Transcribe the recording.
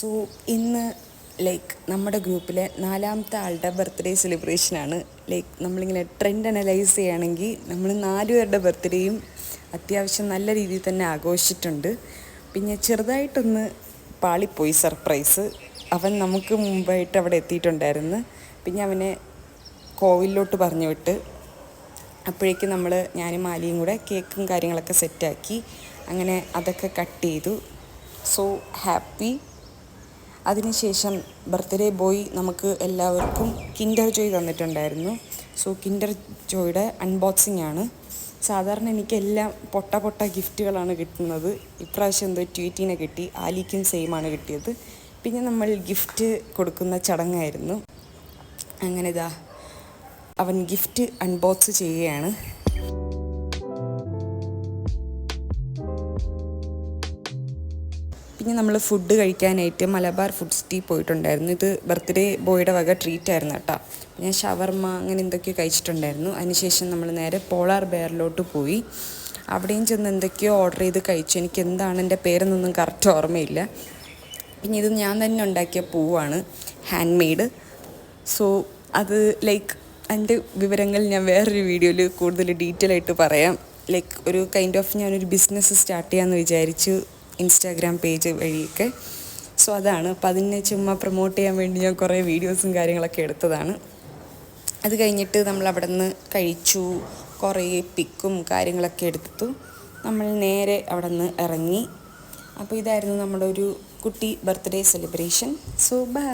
So ഇന്ന് നമ്മുടെ ഗ്രൂപ്പിലെ 4ാമത്തെ ആളുടെ ബർത്ത്ഡേ സെലിബ്രേഷനാണ്. നമ്മളിങ്ങനെ ട്രെൻഡ് അനലൈസ് ചെയ്യുകയാണെങ്കിൽ നമ്മൾ 4 പേരുടെ ബർത്ത്ഡേയും അത്യാവശ്യം നല്ല രീതിയിൽ തന്നെ ആഘോഷിച്ചിട്ടുണ്ട്. പിന്നെ ചെറുതായിട്ടൊന്ന് പാളിപ്പോയി സർപ്രൈസ്. അവൻ നമുക്ക് മുമ്പായിട്ട് അവിടെ എത്തിയിട്ടുണ്ടായിരുന്നു. പിന്നെ അവനെ കോവിലോട്ട് പറഞ്ഞു വിട്ട്. അപ്പോഴേക്കും ഞാനും ആലിയും കൂടെ കേക്കും കാര്യങ്ങളൊക്കെ സെറ്റാക്കി. അങ്ങനെ അതൊക്കെ കട്ട് ചെയ്തു. So happy. അതിനുശേഷം ബർത്ത്ഡേ ബോയ് നമുക്ക് എല്ലാവർക്കും കിൻഡർ ജോയ് തന്നിട്ടുണ്ടായിരുന്നു. സോ കിൻഡർ ജോയുടെ അൺബോക്സിംഗ് ആണ്. സാധാരണ എനിക്കെല്ലാം പൊട്ട ഗിഫ്റ്റുകളാണ് കിട്ടുന്നത്. ഇപ്രാവശ്യം എന്തോ ട്വീറ്റിനെ കിട്ടി. ആലിക്കും സെയിമാണ് കിട്ടിയത്. പിന്നെ നമ്മൾ ഗിഫ്റ്റ് കൊടുക്കുന്ന ചടങ്ങായിരുന്നു. അങ്ങനെ അവൻ ഗിഫ്റ്റ് അൺബോക്സ് ചെയ്യുകയാണ്. പിന്നെ നമ്മൾ ഫുഡ് കഴിക്കാനായിട്ട് മലബാർ ഫുഡ് സിറ്റി പോയിട്ടുണ്ടായിരുന്നു. ഇത് ബർത്ത്ഡേ ബോയുടെ വക ട്രീറ്റ് ആയിരുന്നു കേട്ടോ. ഞാൻ ഷവർമ്മ അങ്ങനെ എന്തൊക്കെയോ കഴിച്ചിട്ടുണ്ടായിരുന്നു. അതിനുശേഷം നമ്മൾ നേരെ പോളാർ ബെയറിലോട്ട് പോയി. അവിടെയും ചെന്ന് എന്തൊക്കെയോ ഓർഡർ ചെയ്ത് കഴിച്ചു. എനിക്ക് എന്താണ് എൻ്റെ പേരെന്നൊന്നും കറക്റ്റ് ഓർമ്മയില്ല. പിന്നെ ഇത് ഞാൻ തന്നെ ഉണ്ടാക്കിയ പൂവാണ്, ഹാൻഡ് മെയ്ഡ്. സോ അത് അതിൻ്റെ വിവരങ്ങൾ ഞാൻ വേറൊരു വീഡിയോയിൽ കൂടുതൽ ഡീറ്റെയിൽ ആയിട്ട് പറയാം. ഒരു കൈൻഡ് ഓഫ് ഞാനൊരു ബിസിനസ് സ്റ്റാർട്ട് ചെയ്യാമെന്ന് വിചാരിച്ചു, ഇൻസ്റ്റാഗ്രാം പേജ് വഴിയൊക്കെ. സോ അതാണ്. അപ്പോൾ അതിനെ ചുമ്മാ പ്രൊമോട്ട് ചെയ്യാൻ വേണ്ടി ഞാൻ കുറേ വീഡിയോസും കാര്യങ്ങളൊക്കെ എടുത്തതാണ്. അത് കഴിഞ്ഞിട്ട് നമ്മൾ അവിടെ നിന്ന് കഴിച്ചു. കുറേ പിക്കും കാര്യങ്ങളൊക്കെ എടുത്തു. നമ്മൾ നേരെ അവിടെ നിന്ന് ഇറങ്ങി. അപ്പോൾ ഇതായിരുന്നു നമ്മുടെ ഒരു കുട്ടി ബർത്ത്ഡേ സെലിബ്രേഷൻ. So by.